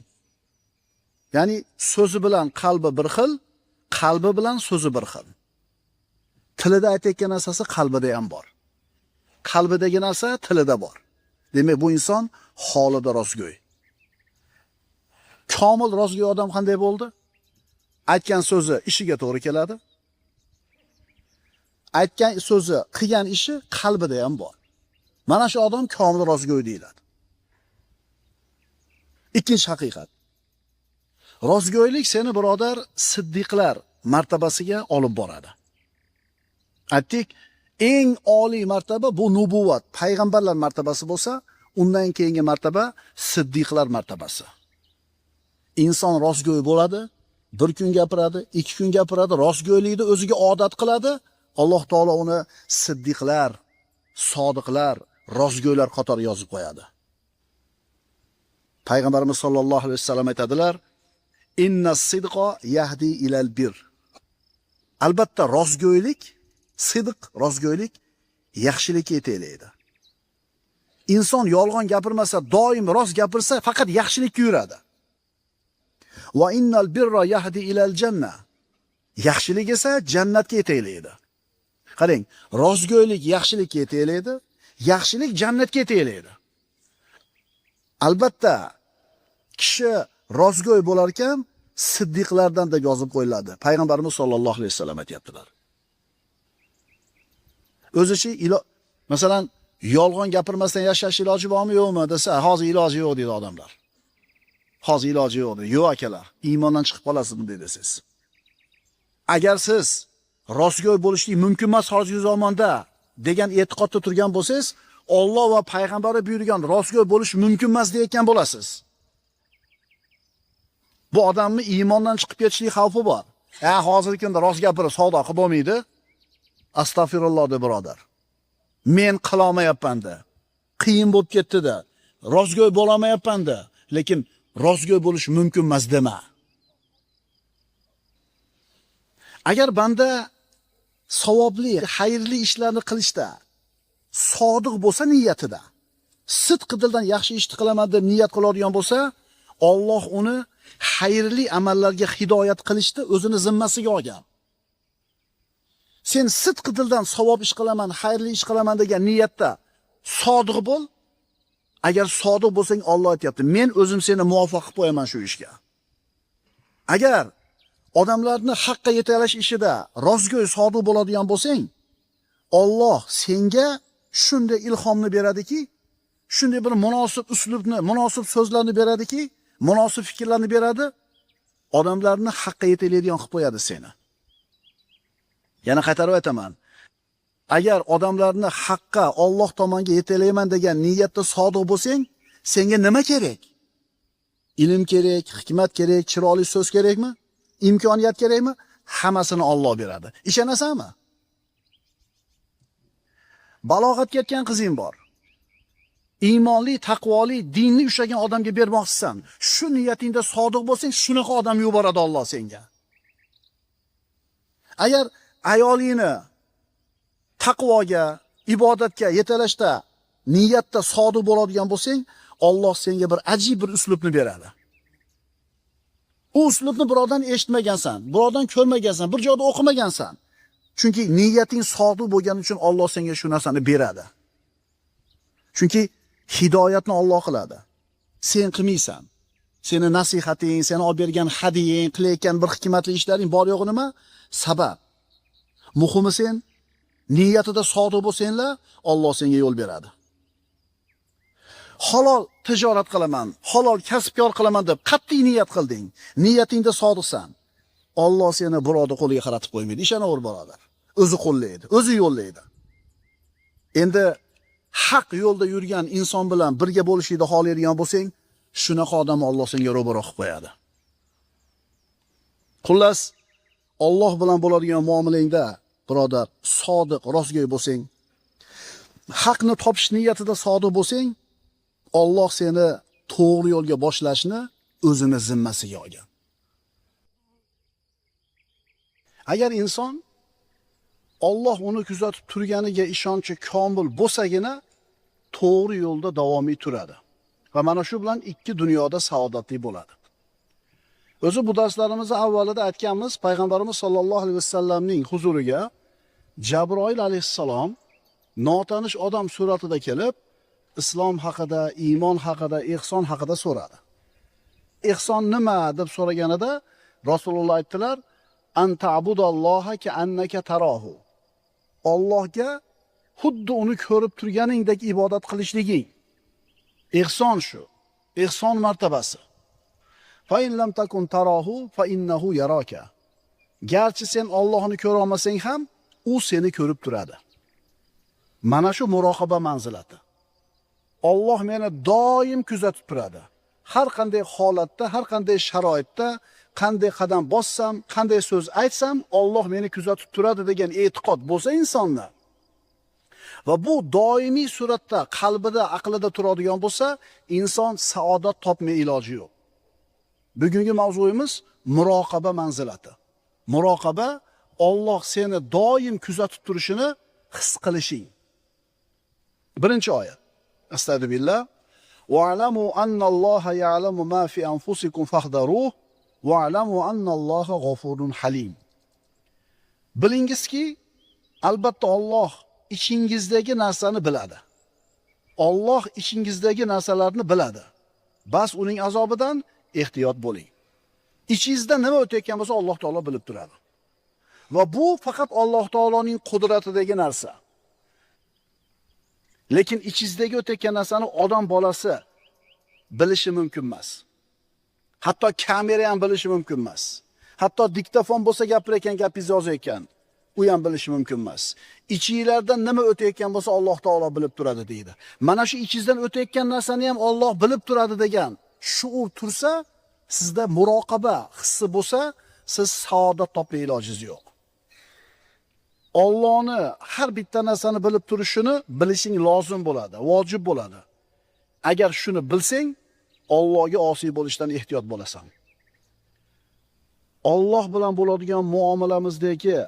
Ya'ni so'zi bilan qalbi bir xil, qalbi bilan so'zi bir xil. Tilida aytayotgan narsasi qalbida ham bor. Qalbidagi narsa tilida bor. Demak, bu inson holida rostgo'y. Komil rostgo'y odam qanday bo'ldi? Aytgan so'zi ishiga to'g'ri keladi. Aytgan so'zi, qilgan ishi qalbida ham bor. Mana shu odam komil rostgo'y deyiladi. Ikkinchi haqiqat. Rostgo'ylik seni birodar siddiqlar martabasiga olib boradi. Aytdik, eng oliy martaba bu nubuvvat, payg'ambarlar martabasi bo'lsa, undan keyingi martaba siddiqlar martabasi. Inson rostgo'y bo'ladi, bir kun gapiradi, 2 kun gapiradi, rostgo'ylikni o'ziga odat qiladi. Alloh taolo uni siddiqlar, sodiqlar, rostgo'ylar qatoriga yozib qo'yadi. Payg'ambarimiz sollallohu alayhi vasallam aytadilar: "Inna sidqa yahdi ilal bir." Albatta rostgo'ylik, sidq, rostgo'ylik yaxshilikka yetaklaydi. Inson yolg'on gapirmasa, doim rost gapirsa, faqat yaxshilikka yuradi. Va innal birra yahdi ilal janna. Yaxshilik esa jannatga yetaklaydi. Qarang, rostgo'ylik yaxshilikka yetaklaydi, yaxshilik jannatga yetaklaydi. Albatta, kishi rostgo'y bo'lar ekan, siddiqlardan deb yozib qo'yiladi. Payg'ambarimiz sollallohu alayhi vasallam aytibdilar. O'zichi masalan, yolg'on gapirmasdan yashash iloji bormi yo'qmi desa, hozir iloji yo'q deydi odamlar. Hozir iloji yo'q deydi. Yo'q akalar, iymondan chiqib qolasiz bunday desiz. Agar siz rostgo'y bo'lishlik mumkin emas hozirgi zamonda degan e'tiqodda turgan bo'lsangiz, Alloh va payg'ambari buyurgan rostgo'y bo'lish mumkin emas deyotgan bo'lasiz. Bu odamning iymondan chiqib ketishlik xavfi bor. Hozirgi kunda rost gapirib savdo qilib bo'lmaydi. Astag'firulloh de birodar. Men qilolmayapman-da. Qiyin bo'lib ketdi-da. Rostgo'y bo'lolmayapman-da. Lekin rostgo'y bo'lish mumkin emas dema. Agar banda savobli, xayrli ishlarni qilishda sodiq bo'lsa niyatida, sidq dildan yaxshi ishni qilaman deb niyat qiladigan bo'lsa, Alloh uni xayrli amallarga hidoyat qilishni o'zini zimmasiga olgan. Sen sidq dildan savob ish qilaman, xayrli ish qilaman degan niyatda sodiq bo'l. Agar sodiq bo'lsang, Alloh aytayapti, men o'zim seni muvaffaq qilib qo'yaman shu ishga. Agar odamlarni haqqa yetaklash ishida rostgo'y sodiq bo'ladigan bo'lsang, Alloh senga shunday ilhomni beradiki, shunday bir munosib uslubni, munosib so'zlarni beradiki, munosib fikrlarni beradi, odamlarni haqqa yetaklaydigan qilib qo'yadi seni. Yana qaytarib aytaman. Agar odamlarni haqqa, Alloh tomoniga yetaklayman degan niyatda sodiq bo'lsang, senga nima kerak? Ilm kerak, hikmat kerak, chiroyli so'z kerakmi? Imkoniyat kerakmi? Hammasini Alloh beradi. Ishonasanmi? Balog'atga yetgan qizing bor. Iymonli, taqvoli, dinni ushlagan odamga bermoqchisan. Shu niyatingda sodiq bo'lsang, shunaqa odam yuboradi Alloh senga. Agar ayolingni taqvoga, ibodatga yetaklashda niyatda sodiq bo'ladigan bo'lsang, Alloh senga bir ajib bir uslubni beradi. U uslubni birodan eshitmagansan, birodan ko'rmagansan, bir joyda o'qimagansan. Chunki niyating sodiq bo'lgani uchun Alloh senga shu narsani beradi. Chunki hidoyatni Alloh qiladi. Sen qilmaysan. Seni nasihating, seni olib bergan hadiyang, qilayotgan bir hikmatli ishlaring bor yo'g'i nima? Sabab. Muhimi sen niyatida sodiq bo'lsanglar, Alloh senga yo'l beradi. Halol tijorat qilaman, halol kasbkor qilaman deb qat'iy niyat qilding. Niyatingda sodiqsan. Alloh seni birovning qo'liga qaratib qo'ymaydi. Ishonaver birodar. O'zi qo'llaydi, o'zi yo'llaydi. Endi haq yo'lda yurgan inson bilan birga bo'lishni xohlaydigan bo'lsang, shunaqa odamni Alloh senga ro'baro qilib qo'yadi. Xullas, Alloh bilan bo'ladigan muomalangda, birodar, sodiq, rostgo'y bo'lsang, haqni topish niyatida sodiq bo'lsang, Alloh seni to'g'ri yo'lga boshlashni o'zini zimmasiga olgan. Agar inson Alloh uni kuzatib turganiga ishonchi komil bo'lsagina to'g'ri yo'lda davomiy turadi. Va mana shu bilan ikki dunyoda saodatli bo'ladi. O'zi bu darslarimizni avvalida aytganmiz, payg'ambarimiz sollallohu alayhi vasallamning huzuriga Jabroil alayhissalom notanish odam suratida kelib, islom haqida, iymon haqida, ihson haqida so'radi. Ihson nima deb so'raganida Rasululloh aytdilar: "Anta'budalloha ka'annaka tarahu." Allohga xuddi uni ko'rib turganingdek ibodat qilishliging. Ihson shu. Ihson martabasi. Fa in lam takun tarahu fa innahu yaraka. Garchi sen Allohni ko'ra olmasang ham, u seni ko'rib turadi. Mana shu muroqaba manzilati. Alloh meni doim kuzatib turadi. Har qanday holatda, har qanday sharoitda, qanday qadam bossam, qanday so'z aytsam, Alloh meni kuzatib turadi degan e'tiqod bo'lsa insonda va bu doimiy suratda qalbida, aqlida turadigan bo'lsa, inson saodat topmay iloji yo'q. Bugungi mavzuyimiz muroqaba manzilati. Muroqaba Alloh seni doim kuzatib turishini his qilishing. Birinchi oyat. Astagfirullah. Wa'lamu anna Alloha ya'lamu ma fi anfusikum fahdharuh wa'lamu anna Alloha g'afurun halim. Bilingizki, albatta Alloh ichingizdagi narsani biladi. Alloh ichingizdagi narsalarni biladi. Bas uning azobidan ehtiyot bo'ling. Ichingizda nima o'tayotgan bo'lsa, Alloh taolo bilib turadi. Va bu faqat Alloh taoloning qudratidagi narsa. Lekin ichingizdagi o'tayotgan narsani odam bolasi bilishi mumkin emas. Hatto kamera ham bilishi mumkin emas. Hatto diktafon bo'lsa gapirayotgan, gapingizni yozayotgan, u ham bilishi mumkin emas. Ichingizdan nima o'tayotgan bo'lsa, Alloh taolo bilib turadi deydi. Mana shu ichingizdan o'tayotgan narsani ham Alloh bilib turadi degan shuur tursa, sizda muroqaba hissi bo'lsa, siz saodat topmay ilojingiz yo'q. Allohni har bitta narsani bilib turishini bilishing lozim bo'ladi, vojib bo'ladi. Agar shuni bilsang, Allohga osiy bo'lishdan ehtiyot bo'lasan. Alloh bilan bo'ladigan muomalamizdagi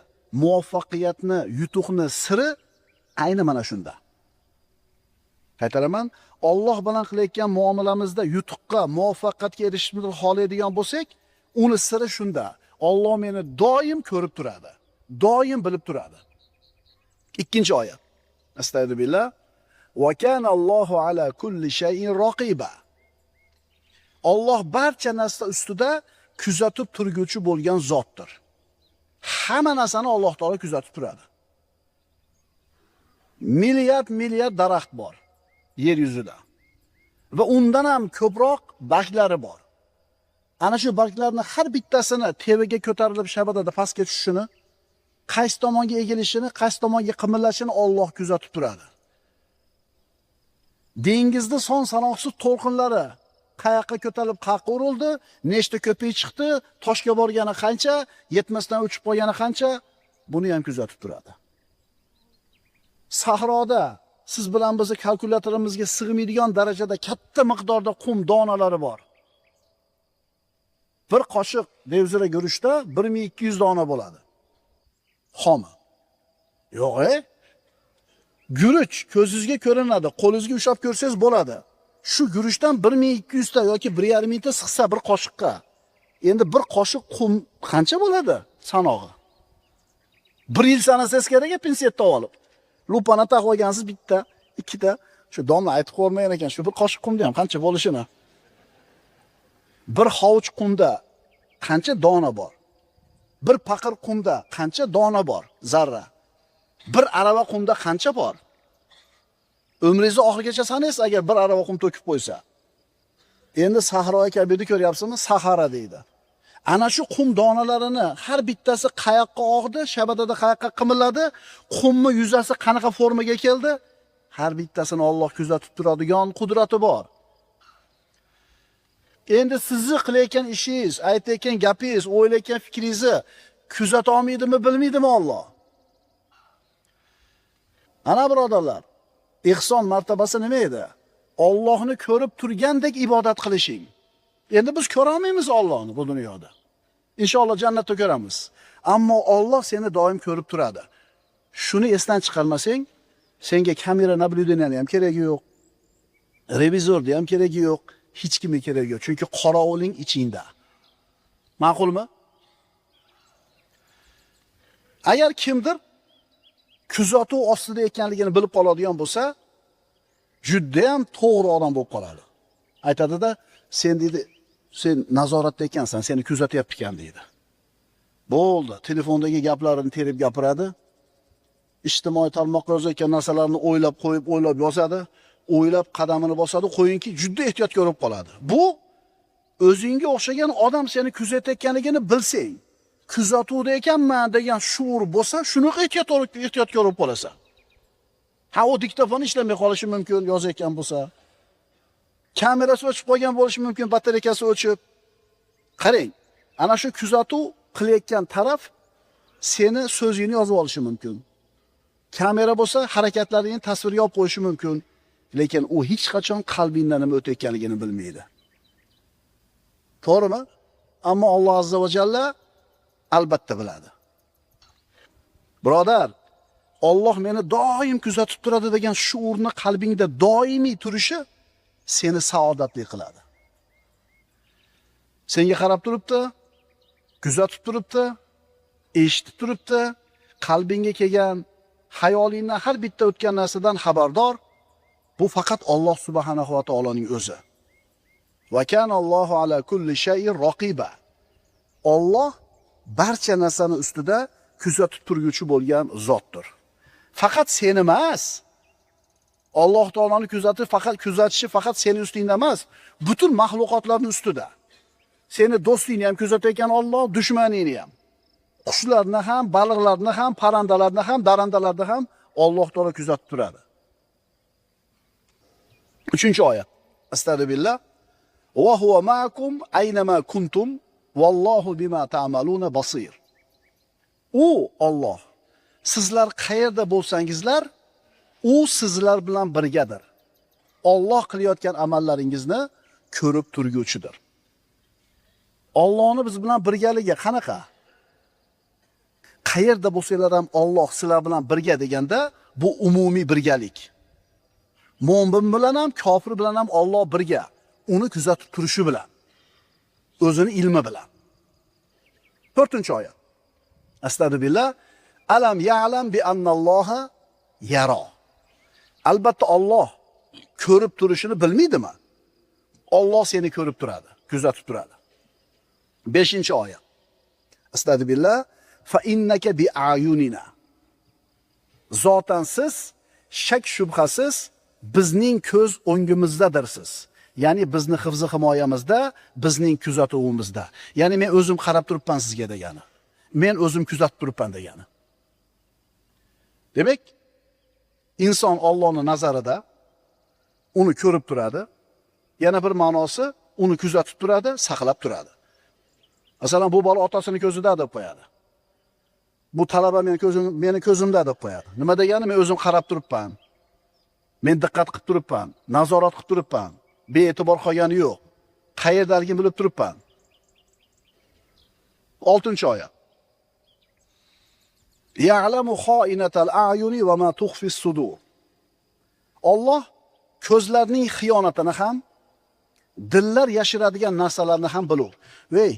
muvaffaqiyatni, yutuqni siri ayni mana shunda. Qaytaraman, Alloh bilan qilayotgan muomalamizda yutuqqa, muvaffaqiyatga erishishni xohlaydigan bo'lsak, uni siri shunda. Alloh meni doim ko'rib turadi, doim bilib turadi. Ikkinchi oyat. Astagfirullah. Va kana Allohu ala kulli shay'in raqiba. Alloh barcha narsa ustida kuzatib turguvchi bo'lgan zotdir. Hamma narsani Alloh taolo kuzatib turadi. Milliard daraxt bor yer yuzida. Va undan ham ko'proq barglari bor. Ana shu barglarning har bittasini tevaga ko'tarilib shabadada pastga tushishini, qaysi tomonga egilishini, qaysi tomonga qimillashini Alloh kuzatib turadi. Dengizda son sanoqsiz to'lqinlari qayoqqa ko'tarilib qayerga urildi, nechta ko'pik chiqdi, toshga borgani qancha, yetmasdan uchib qolgani qancha, buni ham kuzatib turadi. Sahroda siz bilan bizni kalkulyatorlarimizga sig'maydigan darajada katta miqdorda qum donalari bor. Bir qoshiq devzira guruchda 1200 dona bo'ladi. Xomi. Yo'q, guruch ko'zingizga ko'rinadi, qo'lingizga ushlab ko'rsangiz bo'ladi. Shu guruchdan 1200 ta yoki 1,5 mingta sig'sa bir qoshiqqa. Endi bir qoshiq qum qancha bo'ladi sanog'i? 1 yil sanasangiz kerak pensiyatda olib. Lupani taqib olgansiz bitta, ikkita, shu domla aytib qo'ymagan ekan, shu bir qoshiq qumda ham qancha bo'lishini. Bir hovuch qumda qancha dona bor? Bir paqir qumda qancha dona bor? Zarra. Bir arava qumda qancha bor? Umringizni oxirigacha sanaysiz agar bir arava qum to'kib qo'ysa. Endi sahroga kabirni ko'ryapsizmi? Sahara deydi. Ana shu qum donalarini har bittasi qayoqqa og'di, shabadada qayoqqa qimilladi, qumni yuzasi qanaqa formaga keldi? Har bittasini Alloh kuzatib turadigan qudrati bor. Endi sizni qilayotgan ishingiz, aytayotgan gapingiz, o'ylayotgan fikringizni kuzata olmaydimi, bilmaydimi Alloh? Ana birodarlar, ihson martabasi nima edi? Allohni ko'rib turgandek ibodat qilishing. Endi biz ko'ra olmaymiz Allohni bu dunyoda. Inshaalloh jannatda ko'ramiz. Ammo Alloh seni doim ko'rib turadi. Shuni esdan chiqarmasang, senga kamera nablюдениyaning ham keragi yo'q. Revizorni ham keragi yo'q. Hech kimga keragi yo'q. Chunki qorovulning ichingda. Ma'qulmi? Agar kimdir kuzatuv ostida ekanligini bilib qoladigan bo'lsa, juda ham to'g'ri odam bo'lib qoladi. Aytadi-da, sen deydi, sen nazoratda ekansan, seni kuzatyapti ekan deydi. Bo'ldi, telefondagi gaplarini terib gapiradi. Ijtimoiy tarmoqqa yozayotgan narsalarni o'ylab qo'yib, o'ylab yozadi, o'ylab qadamini bosadi, qo'yinki juda ehtiyot ko'rib qoladi. Bu o'zingga o'xshagan odam seni kuzatayotganligini bilsang, kuzatuvda ekanman degan shuur bo'lsa, shuni ehtiyot ko'rib qolasan. Ha, o diktofon ishlamay qolishi mumkin yozayotgan bo'lsa. Kamerasi o'chib qolgan bo'lishi mumkin, batareykasi o'chib. Qarang, ana shu kuzatuv qilayotgan taraf seni so'zingni yozib olishi mumkin. Kamera bo'lsa harakatlaringni tasvirga olib qo'yishi mumkin, lekin u hech qachon qalbingdan nima o'tayotganligini bilmaydi. To'g'rimi? Ammo Alloh azza va jalla albatta biladi. Birodar, Alloh meni doim kuzatib turadi degan shuurni qalbingda doimiy turishi seni saodatli qiladi. Senga qarab turibdi, kuzatib turibdi, eshitib turibdi, qalbingga kelgan, xayolingdan har bitta o'tgan narsadan xabardor. Bu faqat Alloh subhanahu va taoloning o'zi. Va kana Allohu ala kulli shay'in raqiba. Alloh barcha narsani ustida kuzatib turguchi bo'lgan zotdir. Faqat seni emas. Alloh taoloni kuzatishi faqat seni ustingda emas, butun mahluqotlarning ustida. Seni do'stingni ham kuzatayotgan Alloh, dushmaningni ham. Qushlarni ham, baliqlarni ham, parandalarni ham, darandalarni ham Alloh taolo kuzatib turadi. 3-oyat. Astagfirullah. Va huwa ma'akum aynama kuntum vallohu bima ta'maluna basir. U Alloh sizlar qayerda bo'lsangizlar, u sizlar bilan birgadir. Alloh qilayotgan amallaringizni ko'rib turguchidir. Allohning biz bilan birgaligi qanaqa? Qayerda bo'lsanglar ham Alloh sizlar bilan birga deganda bu umumiy birgalik. Mo'min bilan ham, kofir bilan ham Alloh birga. Uni kuzatib turishi bilan, o'zini ilmi bilan. 4-oyat. Astagfirullah. Alam ya'lam bi annalloha yara. Albatta Alloh ko'rib turishini bilmaydimi? Alloh seni ko'rib turadi, kuzatib turadi. 5-oyat. Astagfirullah. Fa innaka bi ayunina. Zotan siz shak shubhasiz bizning ko'z o'ngimizdadirsiz. Ya'ni bizni hifz himoyamizda, bizning kuzatuvimizda. Ya'ni men o'zim qarab turibman sizga degani. Men o'zim kuzatib turibman degani. Demak, inson Allohning nazarida uni ko'rib turadi. Yana bir ma'nosi uni kuzatib turadi, saqlab turadi. Masalan, bu bola otasini ko'zida deb qo'yadi. Bu talaba meni ko'zimda deb qo'yadi. Nima degani? Men o'zim qarab turibman. Men diqqat qilib turibman, nazorat qilib turibman. Bee'tibor qolgani yo'q. Qayerdaligini bilib turibman. 6-oyat. Ya'lamu xoinatal a'yuni va ma tukhfis sudur. Alloh ko'zlarning xiyonatini ham, dillar yashiradigan narsalarni ham bilur. Vey,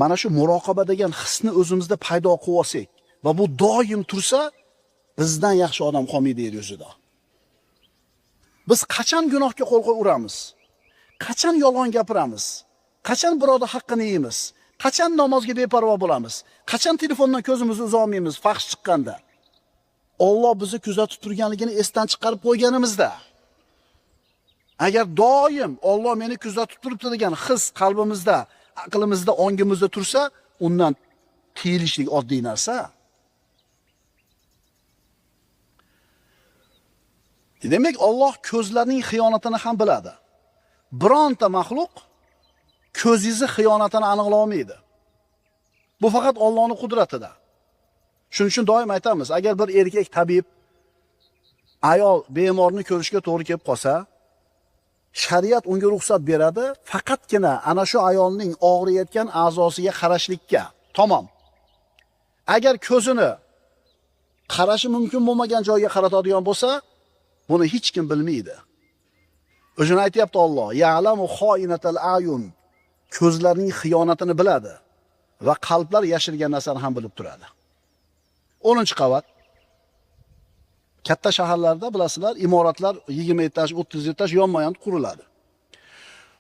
mana shu muroqaba degan hisni o'zimizda paydo qilib olsak va bu doim tursa, bizdan yaxshi odam qolmaydi yer yuzida. Biz qachon gunohga qo'l qo'yamiz? Qachon yolg'on gapiramiz? Qachon birodar haqqini yeymiz? Qachon namozga beparvo bo'lamiz? Qachon telefondan ko'zimizni uzolmaymiz faxsh chiqqanda? Alloh bizni kuzatib turganligini esdan chiqarib qo'yganimizda. Agar doim Alloh meni kuzatib turibdi degan his qalbimizda, aqlimizda, ongimizda tursa, undan tiyilishlik oddiy narsa. Demak, Alloh ko'zlarning xiyonatini ham biladi. Bironta maxluq ko'zingizni xiyonatini aniqlay olmaydi. Bu faqat Allohning qudratida. Shuning uchun doim aytamiz, agar bir erkak tabib ayol bemorni ko'rishga to'g'ri kelib qolsa, shariat unga ruxsat beradi, faqatgina ana shu ayolning og'riyotgan a'zosiga qarashlikka. Tamom. Agar ko'zini qarashi mumkin bo'lmagan joyga qaratadigan bo'lsa, buni hech kim bilmaydi. O'zini aytayapti Alloh, ya'lamu xoinatal ayun. Ko'zlarning xiyonatini biladi va qalblar yashirgan narsani ham bilib turadi. 10-qavat. Katta shaharlarda bilasizlar, imoratlar 20 etaj, 30 etaj yonma-yon quriladi.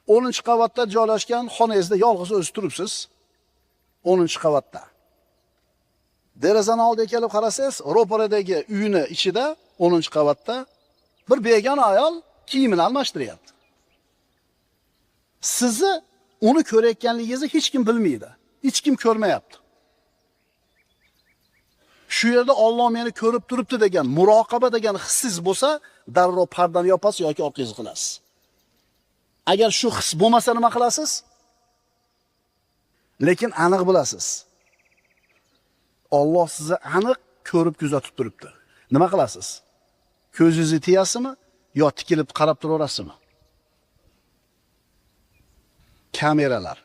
10-qavatda joylashgan xonangizda yolg'iz o'z turibsiz. 10-qavatda. Derazani oldiga kelib qarasangiz, ro'paradagi uyni ichida 10-qavatda bir begona ayol kiyimini almashtiryapti. Sizni uni ko'rayotganligingizni hech kim bilmaydi. Hech kim ko'rmayapti. Shu yerda Alloh meni ko'rib turibdi degan muroqaba degan hissiz bo'lsa, darrov pardani yopasiz yoki orqangizga qilasiz. Agar shu his bo'lmasa nima qilasiz? Lekin aniq bilasiz. Alloh sizni aniq ko'rib kuzatib turibdi. Nima qilasiz? Ko'zingizni tiyasizmi yo tikilib qarab turaverasizmi? Kameralar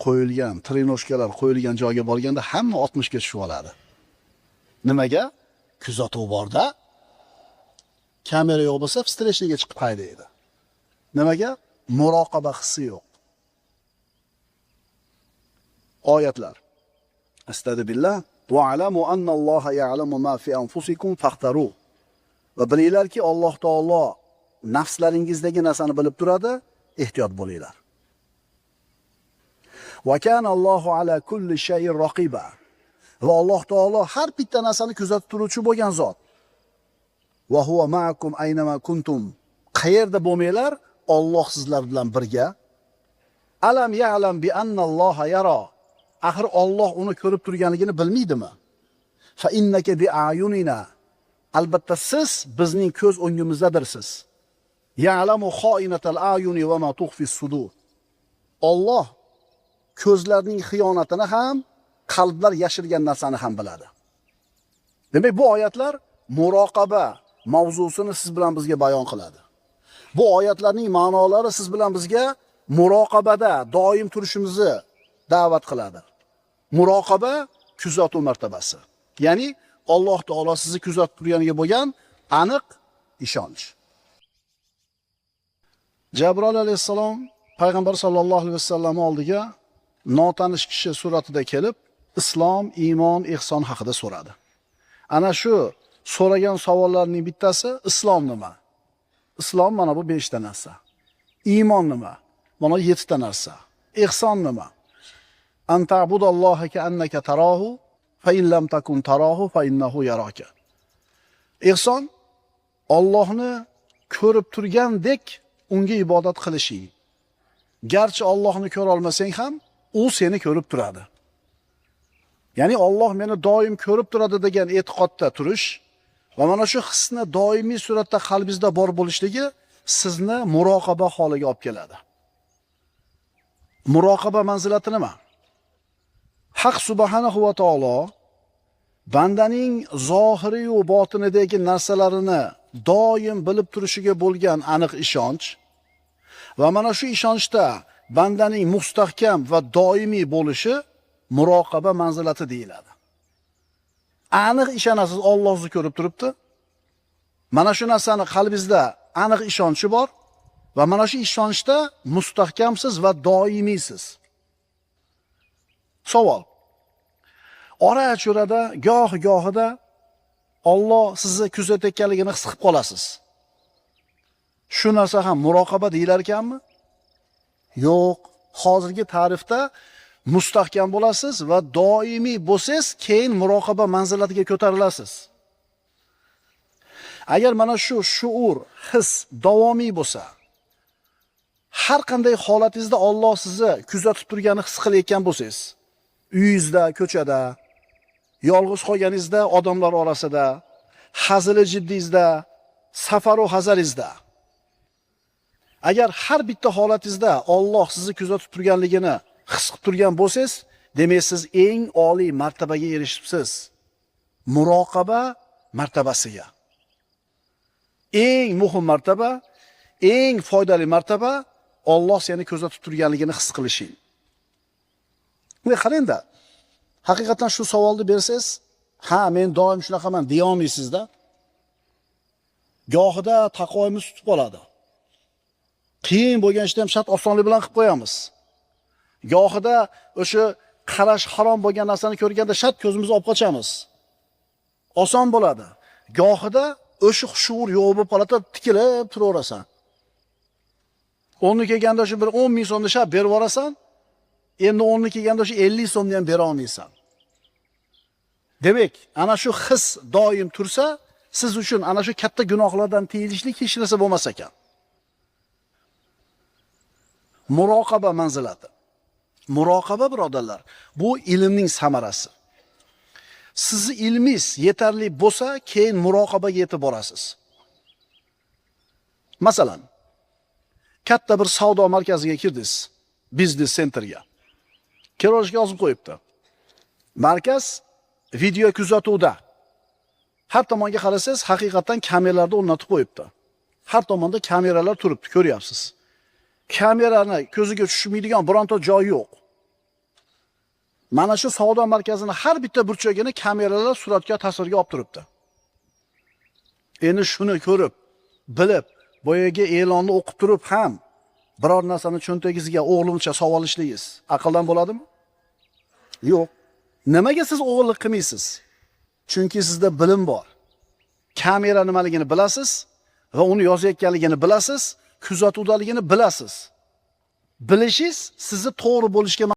qo'yilgan, trenoshkalar qo'yilgan joyga borganda hamma 60 ga tushib oladi. Nimaga? Kuzatuv borda. Kamera yo'q bo'lsa, встречныйga chiqib haydaydi. Nimaga? Muroqaba hissi yo'q. Oyatlar. Astagfirullah. Va alamu anna Alloha ya'lamu ma fi anfusikum fahtaru. Va bilinglarki, Alloh taolo nafslaringizdagi narsani bilib turadi, ehtiyot bo'linglar. Va kana Allohu ala kulli shay'in raqiba. Va Alloh taolo har bitta narsani kuzatib turuvchi bo'lgan zot. Va huwa ma'akum aynama kuntum. Qayerda bo'lmanglar, Alloh sizlar bilan birga. Alam ya'lam bi anna Alloha yara. Axir Alloh uni ko'rib turganligini bilmaydimi? Fa innaka bi ayunina. Albatta siz bizning ko'z o'ngimizdadirsiz. Ya'lamu xoinatal ayuni va ma tukhfi sudur. Alloh ko'zlarning xiyonatini ham, qalblar yashirgan narsani ham biladi. Demak, bu oyatlar muroqaba mavzusini siz bilan bizga bayon qiladi. Bu oyatlarning ma'nolari siz bilan bizga muroqabada doim turishimizni da'vat qiladi. Muroqaba kuzatuv martabasi. Ya'ni Alloh taolo sizni kuzatib turganiga bo'lgan aniq ishonch. Jabroil alayhissalom payg'ambar sollallohu alayhi vasallam oldiga notanish kishi suratida kelib, islom, iymon, ihson haqida so'radi. Ana shu so'ragan savollarning bittasi islom nima? Islom mana bu 5 ta narsa. Iymon nima? Mana 7 ta narsa. Ihson nima? Anta'budalloha ka'annaka tarahu fa in lam takun tarahu fa innahu yaraka. Ihson Allohni ko'rib turgandek unga ibodat qilishing. Garchi Allohni ko'ra olmasang ham, u seni ko'rib turadi. Ya'ni Alloh meni doim ko'rib turadi degan e'tiqodda turish va mana shu hisni doimiy suratda qalbingizda bor bo'lishligi sizni muroqaba holiga olib keladi. Muroqaba manzilati nima? Haq subhanahu va taolo bandaning zohiriy va botinidagi narsalarini doim bilib turishiga bo'lgan aniq ishonch va mana shu ishonchda bandaning mustahkam va doimiy bo'lishi muroqaba manzilati deyiladi. Aniq ishonasiz, Alloh sizni ko'rib turibdi. Mana shu narsani qalbingizda aniq ishonchi bor va mana shu ishonchda mustahkamsiz va doimiysiz. Savol. Ora-chorada, goh-gohida Alloh sizni kuzatayotganligini his qilib qolasiz. Shu narsa ham muroqaba deyilar ekanmi? Yo'q. Hozirgi ta'rifda mustahkam bo'lasiz va doimiy bo'lsangiz, keyin muroqaba manzilatiga ko'tarilasiz. Agar mana shu shuur, his davomiy bo'lsa, har qanday holatingizda Alloh sizni kuzatib turganini his qilayotgan bo'lsangiz, uyingizda, ko'chada, yolg'iz qolganingizda, odamlar orasida, hazili jiddingizda, safaru hazaringizda, agar har bitta holatingizda Alloh sizni kuzatib turganligini his qilib turgan bo'lsangiz, demak siz eng oliy martabaga erishibsiz. Muroqaba martabasiga. Eng muhim martaba, eng foydali martaba Alloh seni kuzatib turganligini his qilishing. Voy qarangda. Haqiqatan shu savolni bersangiz, ha, men doim shunaqaman deya olmaysizda. Gohida taqvoyimiz tutib qoladi. Qiyin bo'lgan ishni ham shart osonlik bilan qilib qo'yamiz. Gohida o'sha qarash harom bo'lgan narsani ko'rganda shart ko'zimizni olib qochamiz. Oson bo'ladi. Gohida o'sha shuur yo'q bo'lib qoladi, tikilib turaverasan. O'nni kelganda shu bir 10 ming so'mni shart berib yuborasan, endi o'nni kelganda shu 50 so'mni ham bera olmaysan. Demak, ana shu his doim tursa, siz uchun ana shu katta gunohlardan tiyilishlik hech narsa bo'lmas ekan. Muroqaba manzilati. Muroqaba, birodarlar, bu ilmning samarasi. Sizni ilmingiz yetarli bo'lsa, keyin muroqabaga yetib borasiz. Masalan, katta bir savdo markaziga kirdingiz, biznes centerga. Kirishga yozib qo'yibdi. Markaz video kuzatuvda. Har tomonga qarasangiz, haqiqatan kameralarni o'rnatib qo'yibdi. Har tomonda kameralar turibdi, ko'ryapsiz. Kamerani ko'ziga tushmaydigan bironta joyi yo'q. Mana shu savdo markazini har bitta burchagini kameralar suratga, tasvirga olib turibdi. Endi shuni ko'rib, bilib, boyaga e'lonni o'qib turib ham biror narsani cho'ntagingizga o'g'limcha savolishligingiz aqldan bo'ladimi? Yo'q. Nimaga siz o'g'illik qilmaysiz? Chunki sizda bilim bor. Kamera nimaligini bilasiz va uni yozayotganligini bilasiz, kuzatuvdaligini bilasiz. Bilishingiz sizni to'g'ri bo'lishga